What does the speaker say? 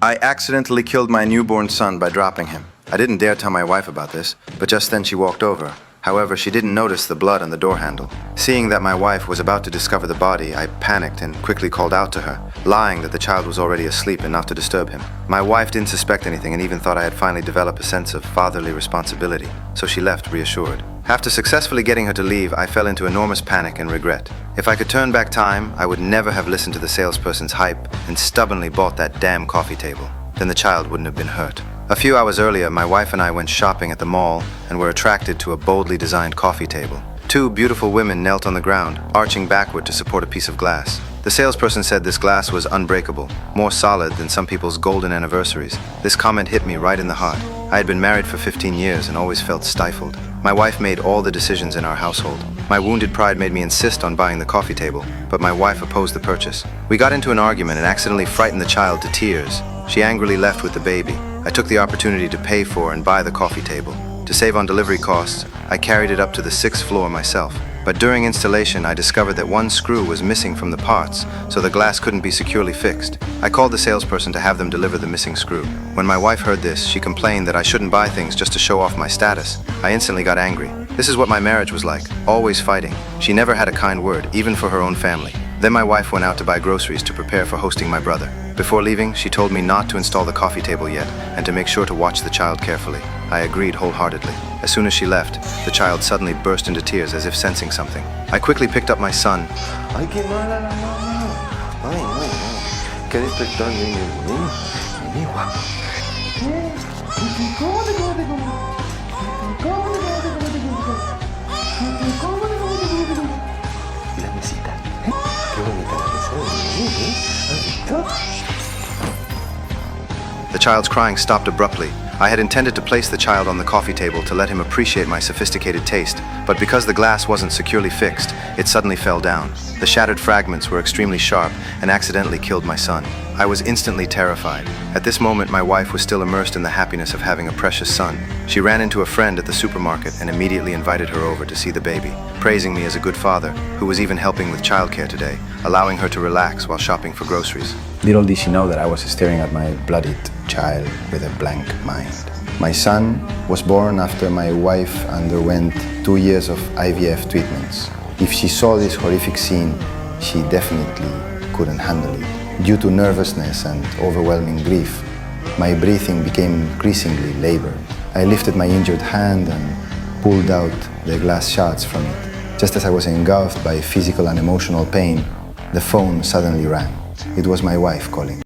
I accidentally killed my newborn son by dropping him. I didn't dare tell my wife about this, but just then she walked over. However, she didn't notice the blood on the door handle. Seeing that my wife was about to discover the body, I panicked and quickly called out to her, lying that the child was already asleep and not to disturb him. My wife didn't suspect anything and even thought I had finally developed a sense of fatherly responsibility, so she left reassured. After successfully getting her to leave, I fell into enormous panic and regret. If I could turn back time, I would never have listened to the salesperson's hype and stubbornly bought that damn coffee table. Then the child wouldn't have been hurt. A few hours earlier, my wife and I went shopping at the mall and were attracted to a boldly designed coffee table. Two beautiful women knelt on the ground, arching backward to support a piece of glass. The salesperson said this glass was unbreakable, more solid than some people's golden anniversaries. This comment hit me right in the heart. I had been married for 15 years and always felt stifled. My wife made all the decisions in our household. My wounded pride made me insist on buying the coffee table, but my wife opposed the purchase. We got into an argument and accidentally frightened the child to tears. She angrily left with the baby. I took the opportunity to pay for and buy the coffee table. To save on delivery costs, I carried it up to the 6th floor myself. But during installation, I discovered that one screw was missing from the parts, so the glass couldn't be securely fixed. I called the salesperson to have them deliver the missing screw. When my wife heard this, she complained that I shouldn't buy things just to show off my status. I instantly got angry. This is what my marriage was like, always fighting. She never had a kind word, even for her own family. Then my wife went out to buy groceries to prepare for hosting my brother. Before leaving, she told me not to install the coffee table yet and to make sure to watch the child carefully. I agreed wholehearted. As soon as she left, the child suddenly burst into tears as if sensing something. I quickly picked up my son. Ay, qué mala la mamá. Ay, no, no. Qué despertar, niño guapo. Y la mesita. Qué bonita la mesa. The child's crying stopped abruptly. I had intended to place the child on the coffee table to let him appreciate my sophisticated taste, but because the glass wasn't securely fixed, it suddenly fell down. The shattered fragments were extremely sharp and accidentally killed my son. I was instantly terrified. At this moment, my wife was still immersed in the happiness of having a precious son. She ran into a friend at the supermarket and immediately invited her over to see the baby, praising me as a good father, who was even helping with childcare today, allowing her to relax while shopping for groceries. Little did she know that I was staring at my bloodied child with a blank mind. My son was born after my wife underwent 2 years of IVF treatments. If she saw this horrific scene, she definitely couldn't handle it. Due to nervousness and overwhelming grief, my breathing became increasingly labored. I lifted my injured hand and pulled out the glass shards from it. Just as I was engulfed by physical and emotional pain, the phone suddenly rang. It was my wife calling.